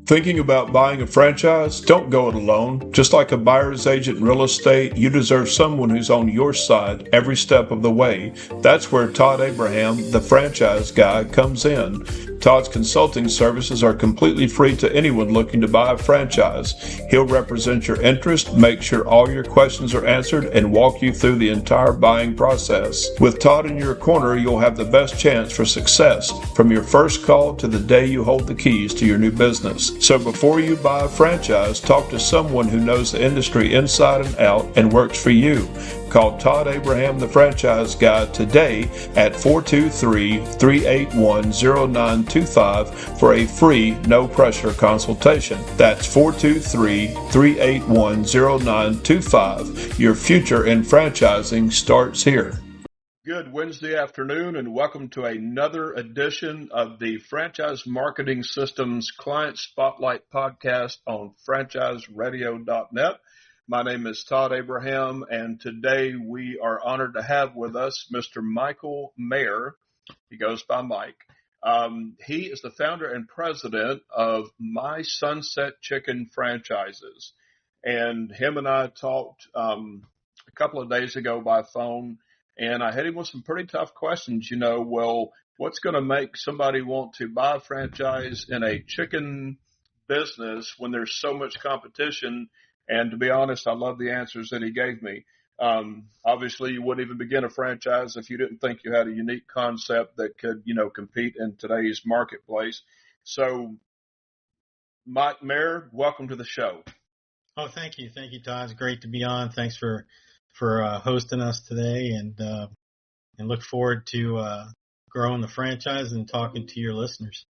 Thinking about buying a franchise? Don't go it alone. Just like a buyer's agent in real estate, you deserve someone who's on your side every step of the way. That's where Todd Abraham, the franchise guy, comes in. Todd's consulting services are completely free to anyone looking to buy a franchise. He'll represent your interest, make sure all your questions are answered, and walk you through the entire buying process. With Todd in your corner, you'll have the best chance for success from your first call to the day you hold the keys to your new business. So before you buy a franchise, talk to someone who knows the industry inside and out and works for you. Call Todd Abraham, the franchise guy, today at 423-381-0925 for a free, no-pressure consultation. That's 423-381-0925. Your future in franchising starts here. Good Wednesday afternoon, and welcome to another edition of the Franchise Marketing Systems Client Spotlight podcast on franchiseradio.net. My name is Todd Abraham, and today we are honored to have with us Mr. Michael Mayer. He goes by Mike. He is the founder and president of My Sunset Chicken Franchises, and him and I talked a couple of days ago by phone. And I hit him with some pretty tough questions, what's going to make somebody want to buy a franchise in a chicken business when there's so much competition? And to be honest, I love the answers that he gave me. Obviously, you wouldn't even begin a franchise if you didn't think you had a unique concept that could, compete in today's marketplace. So, Mike Mayer, welcome to the show. Oh, thank you. Thank you, Todd. It's great to be on. Thanks for hosting us today, and look forward to growing the franchise and talking to your listeners.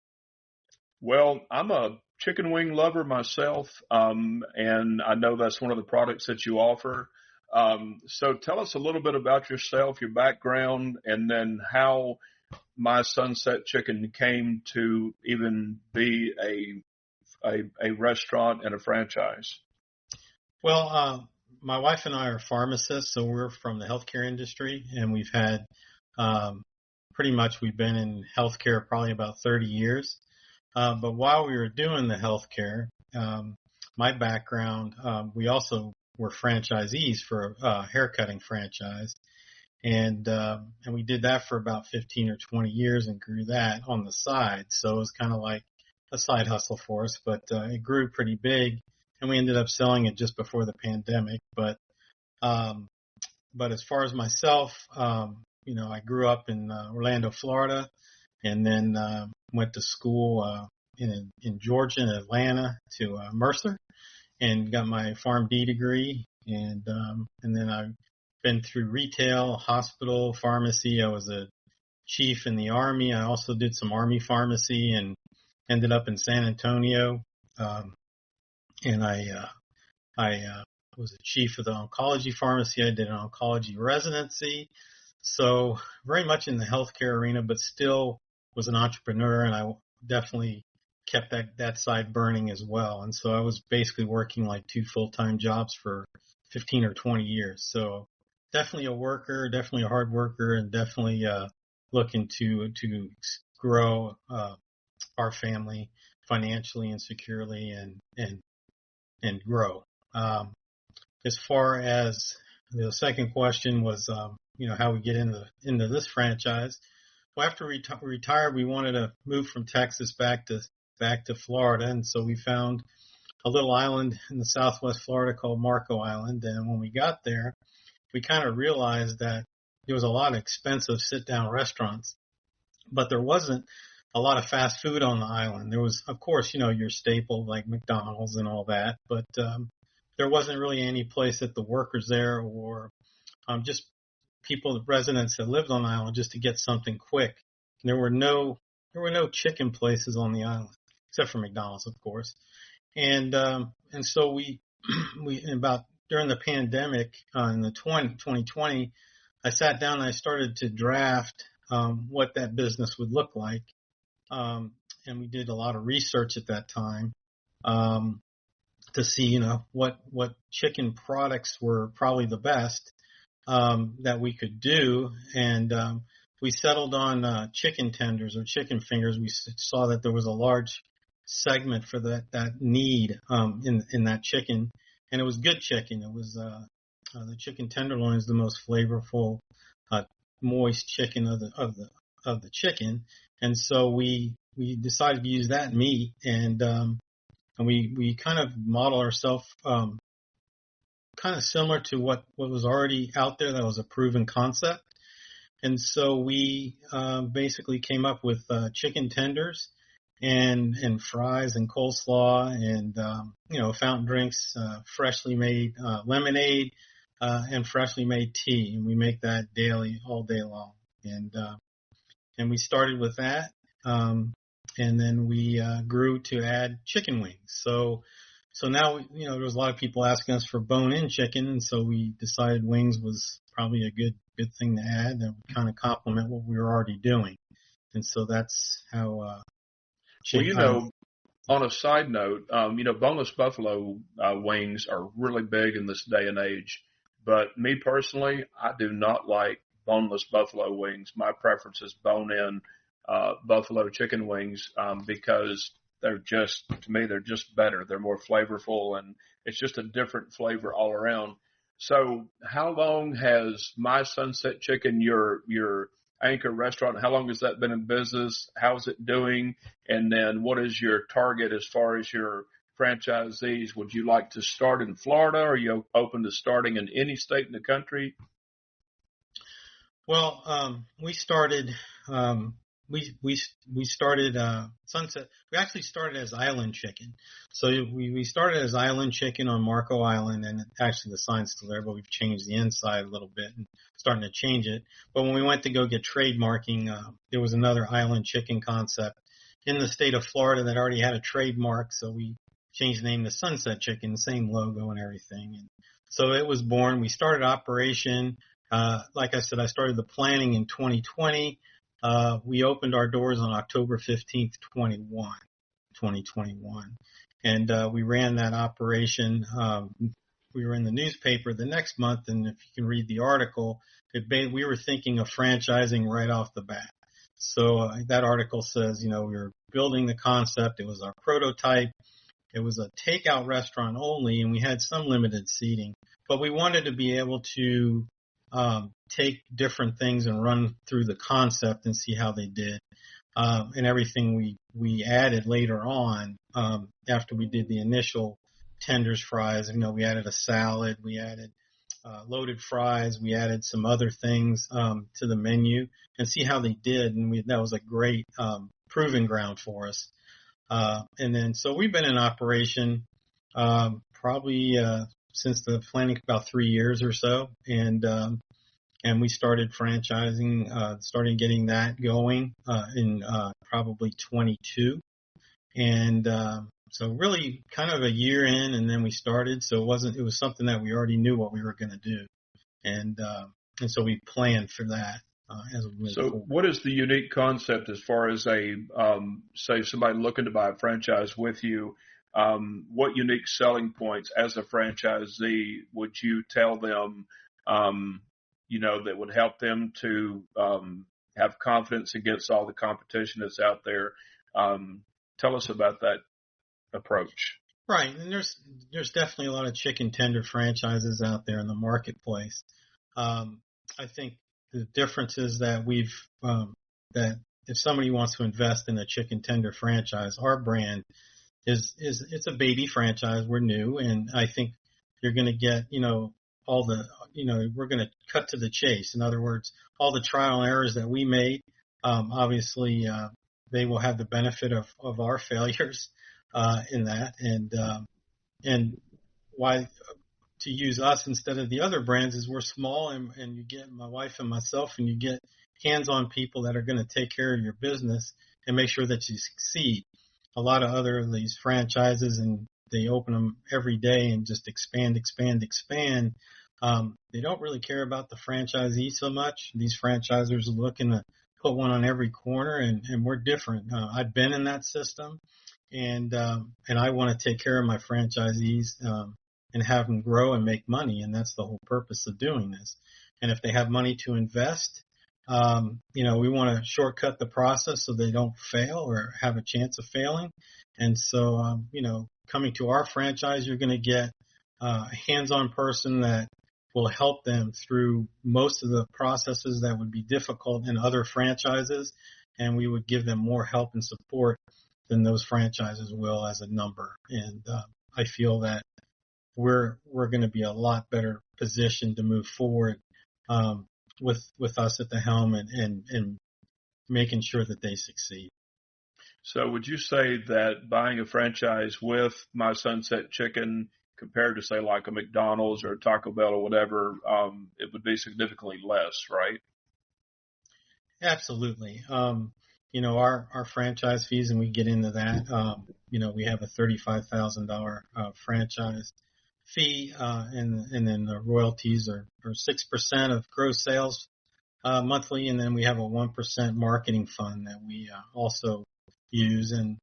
Well, I'm a chicken wing lover myself, and I know that's one of the products that you offer. So tell us a little bit about yourself, your background, and then how My Sunset Chicken came to even be a restaurant and a franchise. Well, my wife and I are pharmacists, so we're from the healthcare industry, and we've had we've been in healthcare probably about 30 years. But while we were doing the healthcare, my background, we also were franchisees for a haircutting franchise, and we did that for about 15 or 20 years and grew that on the side. So it was kind of like a side hustle for us, but it grew pretty big. And we ended up selling it just before the pandemic. But as far as myself, I grew up in Orlando, Florida, and then went to school in Georgia and Atlanta to Mercer, and got my PharmD degree. And then I've been through retail, hospital, pharmacy. I was a chief in the Army. I also did some Army pharmacy and ended up in San Antonio. And I was a chief of the oncology pharmacy. I did an oncology residency. So very much in the healthcare arena, but still was an entrepreneur, and I definitely kept that side burning as well. And so I was basically working like 2 full-time jobs for 15 or 20 years. So definitely a worker, definitely a hard worker, and definitely looking to grow our family financially and securely and grow. As far as the second question was, how we get into this franchise. Well, after we retired, we wanted to move from Texas back to Florida, and so we found a little island in the Southwest Florida called Marco Island. And when we got there, we kind of realized that there was a lot of expensive sit-down restaurants, but there wasn't a lot of fast food on the island. There was, of course, your staple like McDonald's and all that, but there wasn't really any place that the workers there or just people, the residents that lived on the island, just to get something quick. And there were no chicken places on the island except for McDonald's, of course. And so we about during the pandemic in the 2020, I sat down and I started to draft what that business would look like. And we did a lot of research at that time to see, what chicken products were probably the best that we could do. And we settled on chicken tenders or chicken fingers. We saw that there was a large segment for that need in that chicken, and it was good chicken. It was the chicken tenderloin is the most flavorful, moist chicken of the chicken, and so we decided to use that meat, and we kind of model ourselves kind of similar to what was already out there that was a proven concept. And so we basically came up with chicken tenders and fries and coleslaw and fountain drinks, freshly made lemonade and freshly made tea, and we make that daily, all day long. And we started with that, and then we grew to add chicken wings. So now, there was a lot of people asking us for bone-in chicken, and so we decided wings was probably a good thing to add that would kind of complement what we were already doing. And so that's how. On a side note, boneless buffalo wings are really big in this day and age. But me personally, I do not like boneless buffalo wings. My preference is bone-in buffalo chicken wings because they're just better. They're more flavorful, and it's just a different flavor all around. So how long has My Sunset Chicken, your anchor restaurant, how long has that been in business? How's it doing? And then what is your target as far as your franchisees? Would you like to start in Florida? Are you open to starting in any state in the country? Well, we started we started Sunset. We actually started as Island Chicken. So we started as Island Chicken on Marco Island, and actually the sign's still there, but we've changed the inside a little bit and starting to change it. But when we went to go get trademarking, there was another Island Chicken concept in the state of Florida that already had a trademark, so we changed the name to Sunset Chicken, same logo and everything. And so it was born. We started operation. Like I said, I started the planning in 2020. We opened our doors on October 15th, 2021. And we ran that operation. We were in the newspaper the next month, and if you can read the article, we were thinking of franchising right off the bat. So that article says, we were building the concept. It was our prototype. It was a takeout restaurant only, and we had some limited seating. But we wanted to be able to take different things and run through the concept and see how they did. And everything we added later on, after we did the initial tenders, fries, we added a salad, we added loaded fries, we added some other things to the menu and see how they did. And that was a great proving ground for us. And then, so we've been in operation probably since the planning about 3 years or so. And we started franchising, started getting that going in probably 22. And so really kind of a year in, and then we started. So it was something that we already knew what we were going to do. And so we planned for that as we moved forward. What is the unique concept as far as say somebody looking to buy a franchise with you? What unique selling points as a franchisee would you tell them, that would help them to have confidence against all the competition that's out there? Tell us about that approach. Right, and there's definitely a lot of chicken tender franchises out there in the marketplace. I think the difference is that that if somebody wants to invest in a chicken tender franchise, our brand it's a baby franchise. We're new, and I think you're going to get we're going to cut to the chase. In other words, all the trial and errors that we made, obviously they will have the benefit of our failures in that, and why to use us instead of the other brands is we're small, and you get my wife and myself, and you get hands-on people that are going to take care of your business and make sure that you succeed. A lot of these franchises, and they open them every day and just expand. They don't really care about the franchisee so much. These franchisers are looking to put one on every corner, and we're different. I've been in that system, and I want to take care of my franchisees and have them grow and make money, and that's the whole purpose of doing this. And if they have money to invest, We want to shortcut the process so they don't fail or have a chance of failing. And so, coming to our franchise, you're going to get a hands-on person that will help them through most of the processes that would be difficult in other franchises. And we would give them more help and support than those franchises will as a number. And I feel that we're going to be a lot better positioned to move forward with us at the helm and making sure that they succeed. So would you say that buying a franchise with My Sunset Chicken compared to say like a McDonald's or a Taco Bell or whatever, it would be significantly less, right? Absolutely. Our franchise fees, and we get into that. We have a $35,000 franchise fee, and then the royalties are 6% of gross sales monthly, and then we have a 1% marketing fund that we also use. And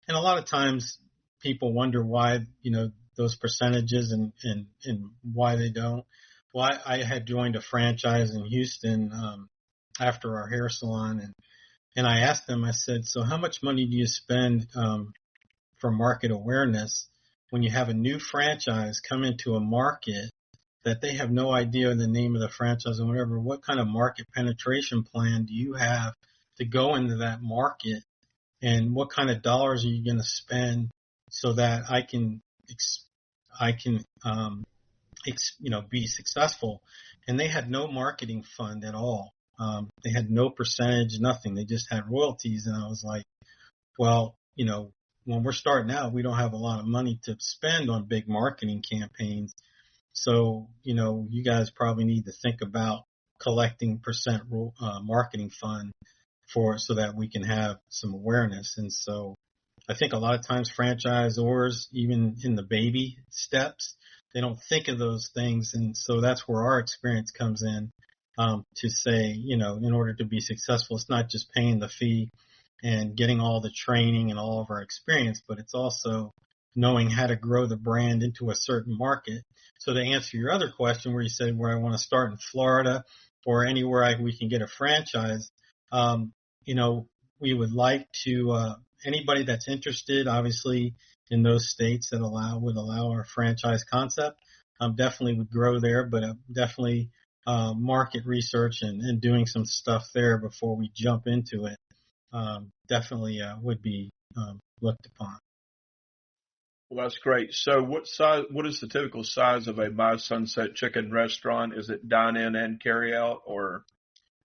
a lot of times people wonder why, those percentages and why they don't. Well, I had joined a franchise in Houston after our hair salon, and I asked them, I said, so how much money do you spend for market awareness when you have a new franchise come into a market that they have no idea the name of the franchise and whatever? What kind of market penetration plan do you have to go into that market, and what kind of dollars are you going to spend so that I can be successful? And they had no marketing fund at all. They had no percentage, nothing. They just had royalties. And I was like, well, when we're starting out, we don't have a lot of money to spend on big marketing campaigns. So, you guys probably need to think about collecting percent marketing fund so that we can have some awareness. And so I think a lot of times franchisors, even in the baby steps, they don't think of those things. And so that's where our experience comes in, to say, in order to be successful, it's not just paying the fee and getting all the training and all of our experience, but it's also knowing how to grow the brand into a certain market. So to answer your other question, where you said where I want to start in Florida or anywhere we can get a franchise, we would like to, anybody that's interested, obviously, in those states that would allow our franchise concept, definitely would grow there, but definitely market research and doing some stuff there before we jump into it, definitely would be looked upon. Well, that's great. So what is the typical size of a My Sunset Chicken restaurant? Is it dine in and carry out, or?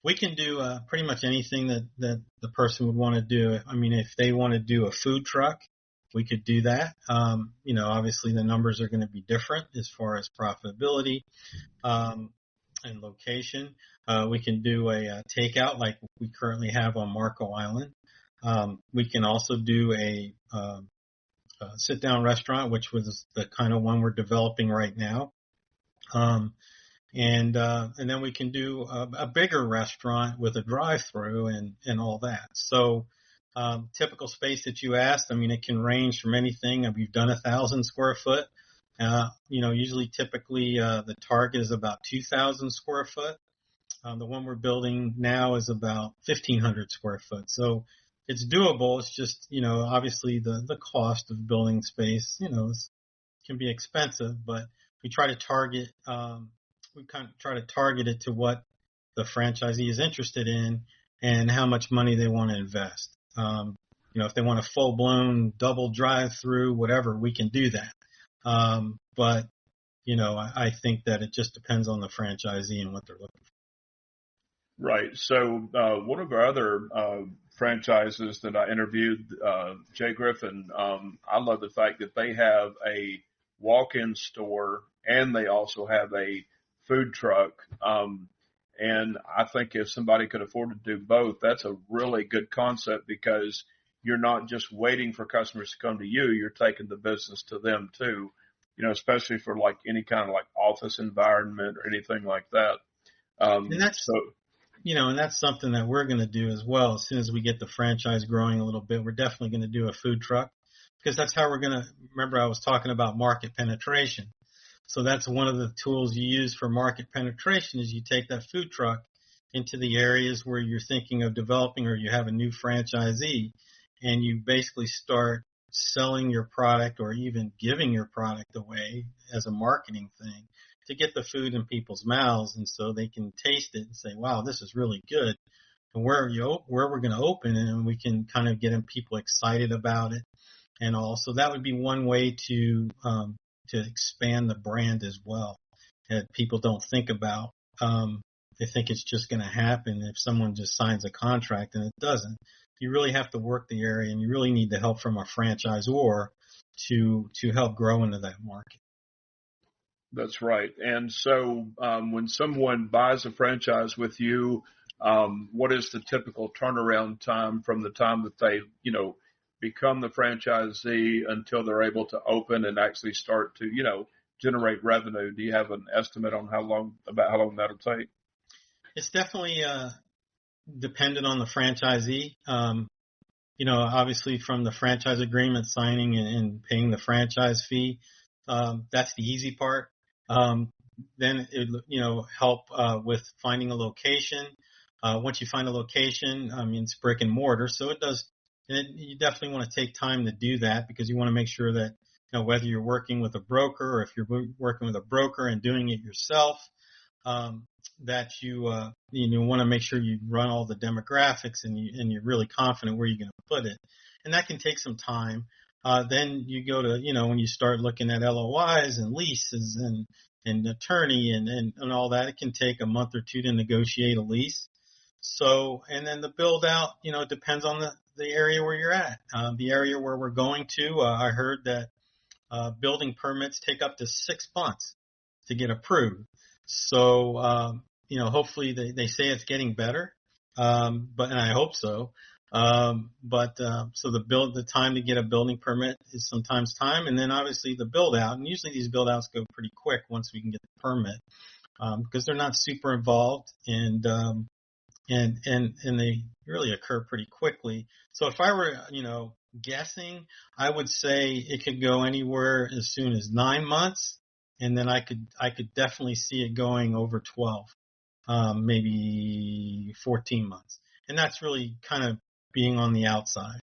We can do pretty much anything that the person would want to do. I mean, if they want to do a food truck, we could do that. Obviously the numbers are going to be different as far as profitability and location. We can do a takeout like we currently have on Marco Island. We can also do a sit-down restaurant, which was the kind of one we're developing right now. And then we can do a bigger restaurant with a drive-through and all that. So typical space that you asked, I mean, it can range from anything. We've done 1,000 square foot. Usually typically the target is about 2,000 square foot. The one we're building now is about 1,500 square foot. So it's doable. It's just, obviously the cost of building space, can be expensive, but we try to target, it to what the franchisee is interested in and how much money they want to invest. If they want a full blown double drive through, whatever, we can do that. But I think that it just depends on the franchisee and what they're looking for. Right. So one of our other franchises that I interviewed, Jay Griffin, I love the fact that they have a walk-in store and they also have a food truck. And I think if somebody could afford to do both, that's a really good concept because you're not just waiting for customers to come to you, you're taking the business to them too, especially for like any kind of like office environment or anything like that. And that's something that we're going to do as well. As soon as we get the franchise growing a little bit, we're definitely going to do a food truck because that's how we're going to, remember I was talking about market penetration. So that's one of the tools you use for market penetration is you take that food truck into the areas where you're thinking of developing or you have a new franchisee, and you basically start selling your product or even giving your product away as a marketing thing to get the food in people's mouths, and so they can taste it and say, wow, this is really good. And where we're going to open, and we can kind of get people excited about it and all. So that would be one way to expand the brand as well, that people don't think about. They think it's just going to happen if someone just signs a contract, and it doesn't. You really have to work the area, and you really need the help from a franchisor to help grow into that market. That's right. And so when someone buys a franchise with you, what is the typical turnaround time from the time that they, become the franchisee until they're able to open and actually start to, generate revenue? Do you have an estimate on how long that'll take? It's definitely dependent on the franchisee. Obviously from the franchise agreement signing and paying the franchise fee, that's the easy part. Then it, help with finding a location. Once you find a location, it's brick and mortar, so it does. You definitely want to take time to do that, because you want to make sure that whether you're working with a broker or if you're working with a broker and doing it yourself, that you want to make sure you run all the demographics and you're really confident where you're going to put it, and that can take some time. Then you go to when you start looking at LOIs and leases and attorney and all that, it can take a month or two to negotiate a lease. So, and then the build out, it depends on the area where you're at. The area where we're going to, I heard that building permits take up to 6 months to get approved. So, hopefully they say it's getting better, and I hope so. So the time to get a building permit is sometimes time, and then obviously the build out, and usually these build outs go pretty quick once we can get the permit, because they're not super involved, and they really occur pretty quickly. So if I were, guessing, I would say it could go anywhere as soon as 9 months, and then I could definitely see it going over 12, maybe 14 months. And that's really kind of being on the outside.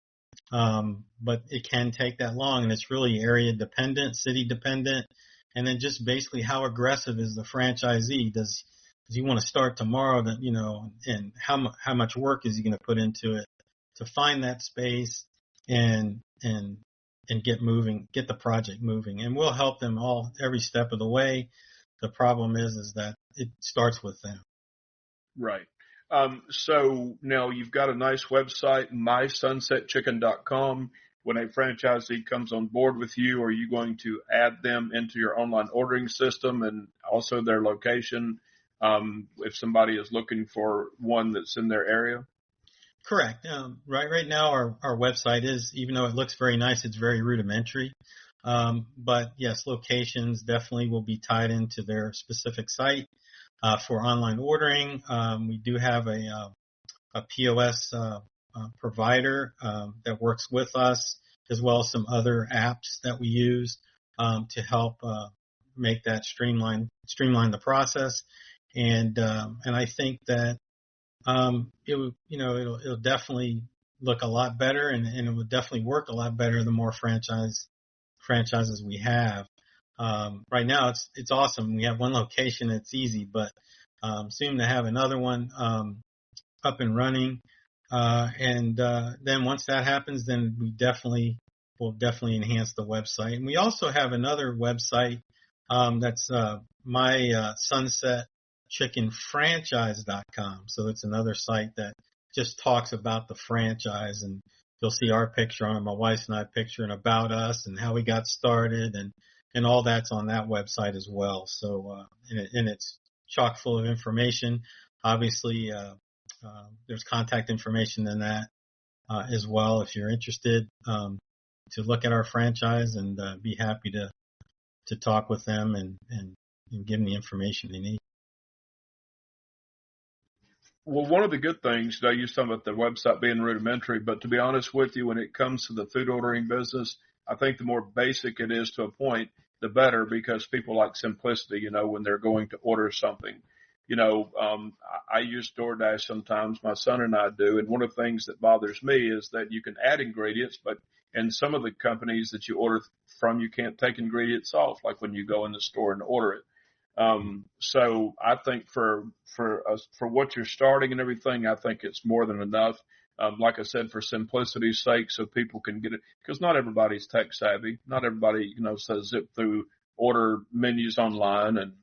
But it can take that long, and it's really area dependent, city dependent, and then just basically how aggressive is the franchisee? Does he want to start tomorrow? And how much work is he going to put into it to find that space and get the project moving? And we'll help them every step of the way. The problem is that it starts with them. Right. So now you've got a nice website, mysunsetchicken.com. When a franchisee comes on board with you, are you going to add them into your online ordering system and also their location, if somebody is looking for one that's in their area? Correct. Right now our website is, even though it looks very nice, it's very rudimentary. But yes, locations definitely will be tied into their specific site. For online ordering, we do have a POS provider that works with us, as well as some other apps that we use to help make that streamline the process. And I think that it'll definitely look a lot better, and it will definitely work a lot better the more franchises we have. Right now it's awesome. We have one location, it's easy, but soon to have another one up and running. And then once that happens, then we'll definitely enhance the website. And we also have another website that's sunsetchickenfranchise.com. So it's another site that just talks about the franchise, and you'll see our picture on it, my wife and I picture, and about us and how we got started, and all that's on that website as well. So and it's chock full of information. Obviously, there's contact information in that as well if you're interested to look at our franchise, and be happy to talk with them and give them the information they need. Well, one of the good things, you was talking about the website being rudimentary, but to be honest with you, when it comes to the food ordering business, I think the more basic it is to a point, the better, because people like simplicity, when they're going to order something. I use DoorDash sometimes. My son and I do. And one of the things that bothers me is that you can add ingredients, but in some of the companies that you order from, you can't take ingredients off, like when you go in the store and order it. So I think for what you're starting and everything, I think it's more than enough. Like I said, for simplicity's sake, so people can get it, because not everybody's tech savvy. Not everybody, says zip through order menus online.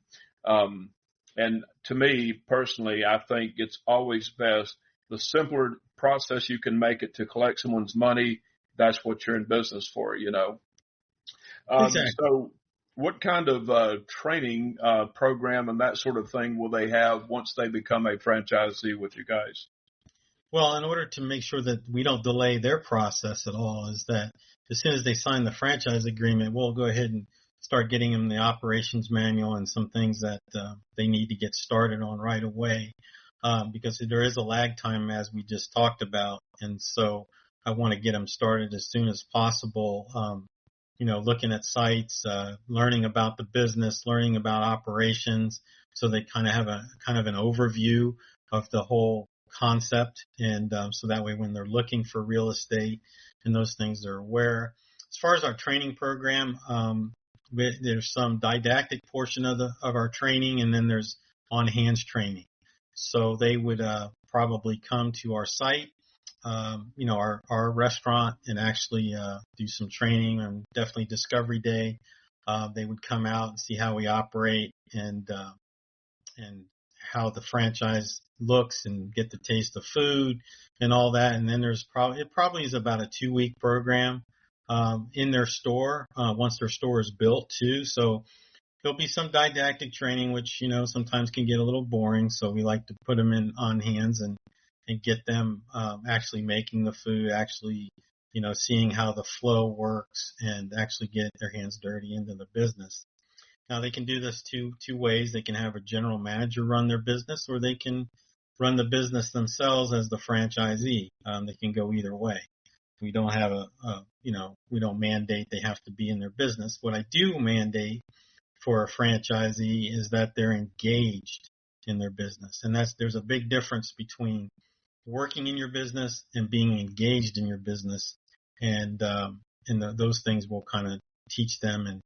And to me personally, I think it's always best, the simpler process you can make it to collect someone's money, that's what you're in business for, Exactly. So what kind of training program and that sort of thing will they have once they become a franchisee with you guys? Well, in order to make sure that we don't delay their process at all, is that as soon as they sign the franchise agreement, we'll go ahead and start getting them the operations manual and some things that they need to get started on right away, because there is a lag time, as we just talked about. And so I want to get them started as soon as possible, looking at sites, learning about the business, learning about operations, so they kind of have an overview of the whole concept. And so that way when they're looking for real estate and those things, they're aware. As far as our training program, there's some didactic portion of our training, and then there's on-hands training. So they would probably come to our site, our restaurant, and actually do some training, and definitely discovery day. They would come out and see how we operate and how the franchise looks, and get the taste of food and all that. And then it probably is about a 2-week program in their store once their store is built too. So there'll be some didactic training, which sometimes can get a little boring. So we like to put them on hands and get them actually making the food, actually seeing how the flow works, and actually get their hands dirty into the business. Now they can do this two ways. They can have a general manager run their business, or they can run the business themselves as the franchisee. They can go either way. We don't have we don't mandate they have to be in their business. What I do mandate for a franchisee is that they're engaged in their business. And there's a big difference between working in your business and being engaged in your business. And those things will kind of teach them and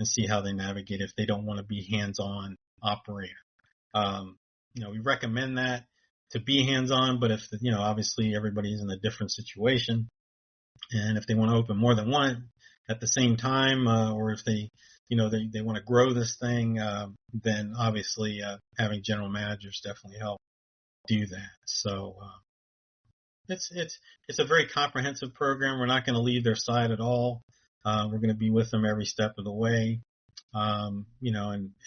see how they navigate if they don't want to be hands-on operator. We recommend that to be hands-on, but if, obviously everybody's in a different situation, and if they want to open more than one at the same time, or if they want to grow this thing, then obviously having general managers definitely help do that. So it's a very comprehensive program. We're not going to leave their side at all. We're going to be with them every step of the way. And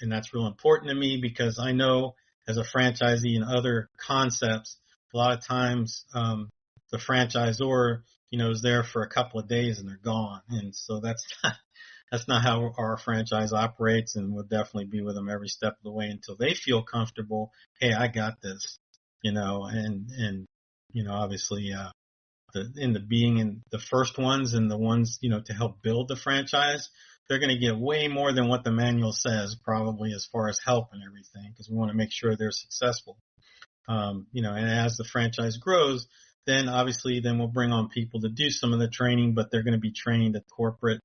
that's real important to me, because I know as a franchisee in other concepts, a lot of times the franchisor, is there for a couple of days and they're gone. And so that's not how our franchise operates, and we'll definitely be with them every step of the way until they feel comfortable. Hey, I got this, and obviously, being in the first ones and the ones, to help build the franchise, they're going to get way more than what the manual says, probably, as far as help and everything, because we want to make sure they're successful. And as the franchise grows, then obviously we'll bring on people to do some of the training, but they're going to be trained at corporate,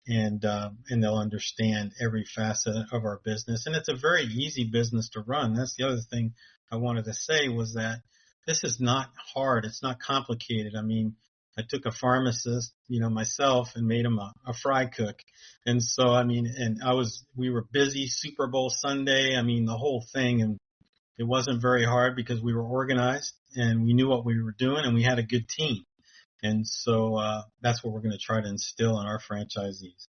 and they'll understand every facet of our business. And it's a very easy business to run. That's the other thing I wanted to say, was that this is not hard. It's not complicated. I mean, I took a pharmacist, myself, and made him a fry cook. And so, we were busy Super Bowl Sunday. The whole thing, and it wasn't very hard because we were organized and we knew what we were doing, and we had a good team. And so, that's what we're going to try to instill in our franchisees.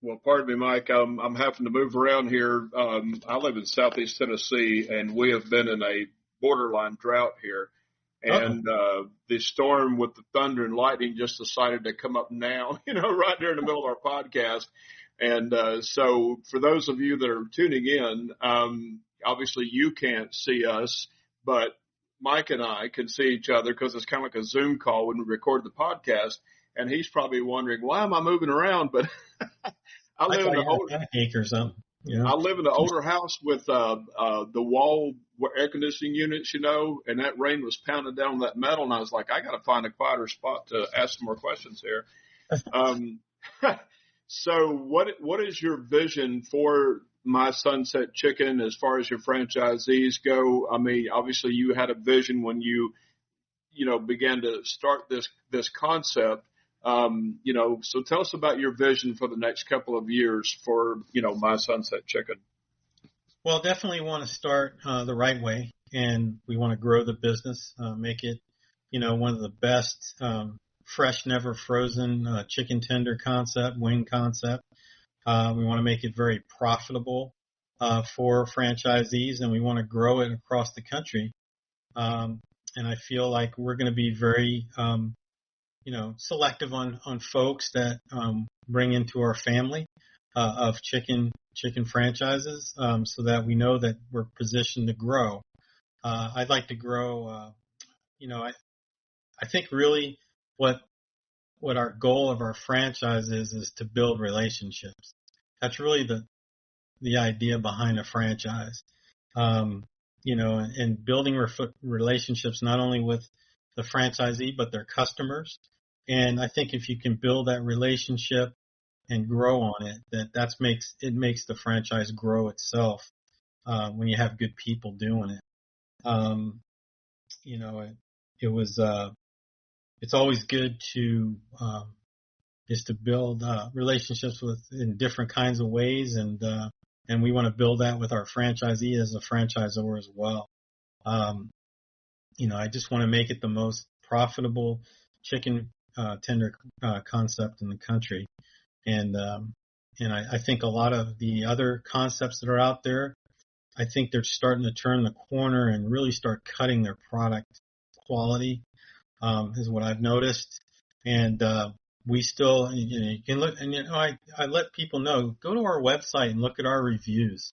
Well, pardon me, Mike. I'm having to move around here. I live in Southeast Tennessee, and we have been in a borderline drought here. And the storm with the thunder and lightning just decided to come up now, right there in the middle of our podcast. And so for those of you that are tuning in, obviously you can't see us, but Mike and I can see each other, because it's kind of like a Zoom call when we record the podcast. And he's probably wondering, why am I moving around? But I I live in thought the you old had a pancake or something. You know. I live in an older house with the wall air conditioning units, and that rain was pounding down on that metal, and I was like, I got to find a quieter spot to ask some more questions here. Um, so what is your vision for My Sunset Chicken as far as your franchisees go? I mean, obviously you had a vision when you began to start this concept. So tell us about your vision for the next couple of years for, My Sunset Chicken. Well, definitely want to start the right way, and we want to grow the business, make it, one of the best fresh, never frozen chicken tender concept, wing concept. We want to make it very profitable for franchisees, and we want to grow it across the country. And I feel like we're going to be very, selective on folks that bring into our family of chicken franchises, so that we know that we're positioned to grow. I'd like to grow. I think really what our goal of our franchise is to build relationships. That's really the idea behind a franchise. And building relationships not only with the franchisee but their customers. And I think if you can build that relationship and grow on it, makes the franchise grow itself when you have good people doing it. Um, you know, it, it was it's always good is to build relationships in different kinds of ways, and we want to build that with our franchisee as a franchisor as well. Um, I just want to make it the most profitable chicken tender concept in the country. And I think a lot of the other concepts that are out there, I think they're starting to turn the corner and really start cutting their product quality, is what I've noticed. And we still, you can look, and I let people know, go to our website and look at our reviews.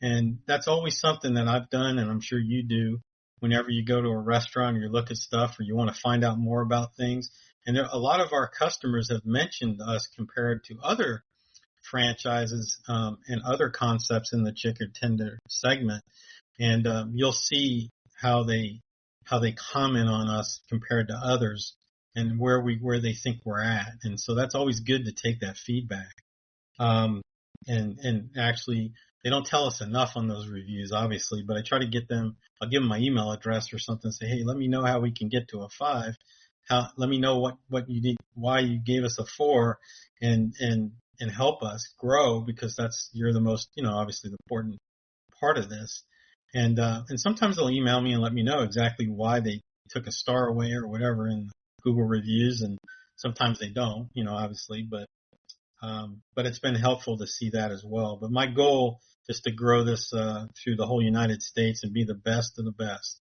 And that's always something that I've done, and I'm sure you do, whenever you go to a restaurant or you look at stuff or you want to find out more about things. And a lot of our customers have mentioned us compared to other franchises and other concepts in the chicken tender segment. And you'll see how they comment on us compared to others and where they think we're at. And so that's always good to take that feedback. And actually, they don't tell us enough on those reviews, obviously, but I try to get them. I'll give them my email address or something. Say, hey, let me know how we can get to a 5. Let me know what you did, why you gave us a 4, and help us grow, because you're the most, obviously the important part of this. And sometimes they'll email me and let me know exactly why they took a star away or whatever in Google reviews, and sometimes they don't, obviously, but it's been helpful to see that as well. But my goal is to grow this through the whole United States and be the best of the best.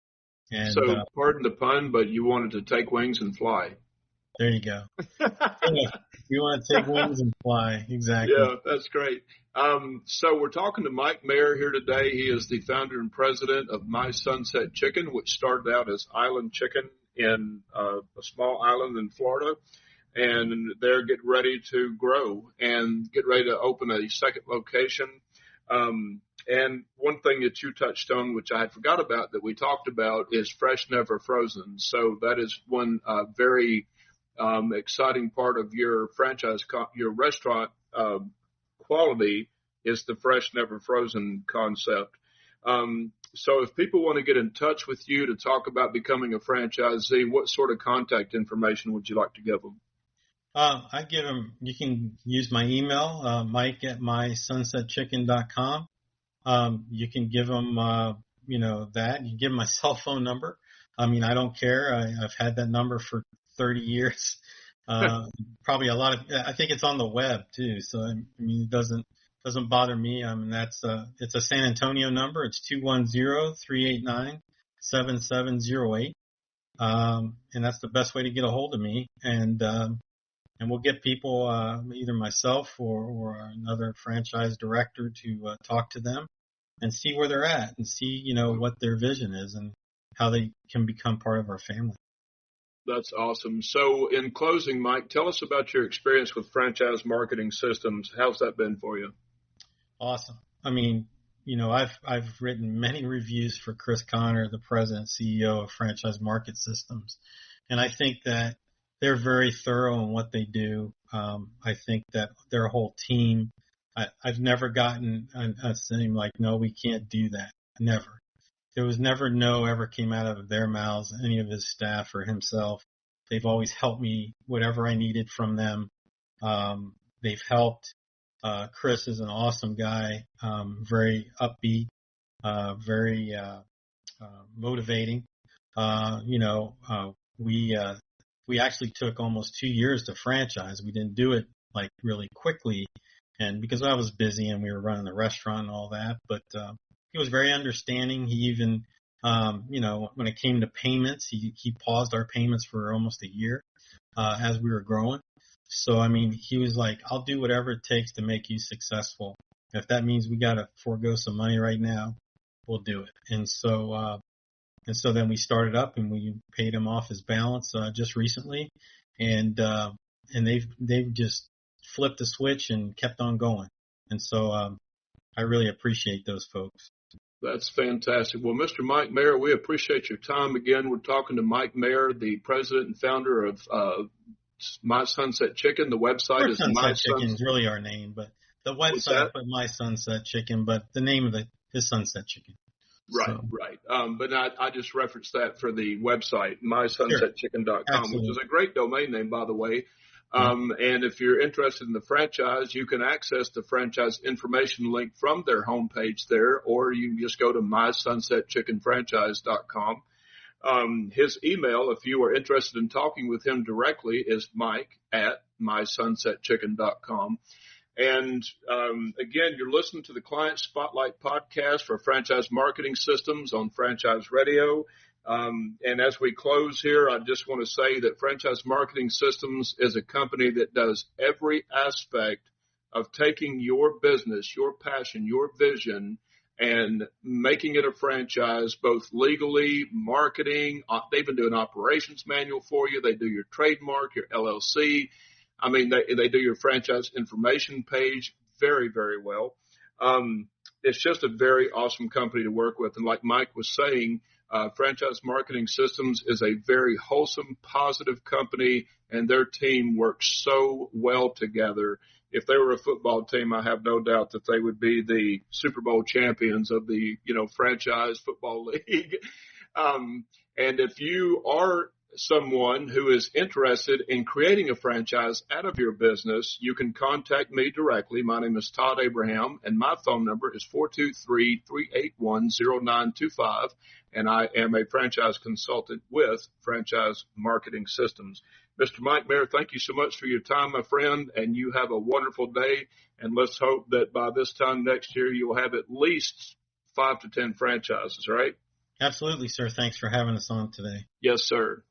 And So, pardon the pun, but you wanted to take wings and fly. There you go. You want to take wings and fly. Exactly. Yeah, that's great. So we're talking to Mike Mayer here today. He is the founder and president of My Sunset Chicken, which started out as Island Chicken in a small island in Florida. And they're getting ready to grow and get ready to open a second location. And one thing that you touched on, which I had forgot about that we talked about, is fresh, never frozen. So that is one very exciting part of your franchise, your restaurant quality is the fresh, never frozen concept. So if people want to get in touch with you to talk about becoming a franchisee, what sort of contact information would you like to give them? I give them, you can use my email, mike@mysunsetchicken.com. You can give them, that. You can give them my cell phone number. I mean, I don't care. I've had that number for 30 years. Probably I think it's on the web too. So, I mean, it doesn't bother me. I mean, it's a San Antonio number. It's 210-389-7708. And that's the best way to get a hold of me. And we'll get people, either myself or another franchise director to talk to them and see where they're at and see, what their vision is and how they can become part of our family. That's awesome. So in closing, Mike, tell us about your experience with franchise marketing systems. How's that been for you? Awesome. I mean, I've written many reviews for Chris Connor, the president CEO of Franchise Market Systems, and I think that they're very thorough in what they do. I think that their whole team. I've never gotten a saying like, "No, we can't do that." Never. There was never no ever came out of their mouths, any of his staff or himself. They've always helped me whatever I needed from them. They've helped. Chris is an awesome guy, very upbeat, very motivating. We actually took almost 2 years to franchise. We didn't do it like really quickly, and because I was busy and we were running the restaurant and all that, but he was very understanding. He even, when it came to payments, he paused our payments for almost a year as we were growing. So, I mean, he was like, I'll do whatever it takes to make you successful. If that means we got to forego some money right now, we'll do it. And so then we started up and we paid him off his balance just recently, and they've just flipped the switch and kept on going. And so I really appreciate those folks. That's fantastic. Well, Mr. Mike Mayer, we appreciate your time again. We're talking to Mike Mayer, the president and founder of My Sunset Chicken. The website is Sunset Chicken is really our name, but the website I put My Sunset Chicken, but the name of is Sunset Chicken. Right, so. Right. But I just referenced that for the website, mysunsetchicken.com, which is a great domain name, by the way. And if you're interested in the franchise, you can access the franchise information link from their homepage there, or you can just go to mysunsetchickenfranchise.com. His email, if you are interested in talking with him directly, is mike@mysunsetchicken.com. And again, you're listening to the Client Spotlight podcast for Franchise Marketing Systems on Franchise Radio. And as we close here, I just want to say that Franchise Marketing Systems is a company that does every aspect of taking your business, your passion, your vision, and making it a franchise, both legally, marketing. They even do an operations manual for you. They do your trademark, your LLC. I mean, they do your franchise information page very, very well. It's just a very awesome company to work with. And like Mike was saying, Franchise Marketing Systems is a very wholesome, positive company, and their team works so well together. If they were a football team, I have no doubt that they would be the Super Bowl champions of the, franchise football league. And if you are someone who is interested in creating a franchise out of your business, you can contact me directly. My name is Todd Abraham, and my phone number is 423-381-0925, and I am a franchise consultant with Franchise Marketing Systems. Mr. Mike Mayer, thank you so much for your time, my friend, and you have a wonderful day, and let's hope that by this time next year you'll have at least 5 to 10 franchises, right? Absolutely, sir. Thanks for having us on today. Yes, sir.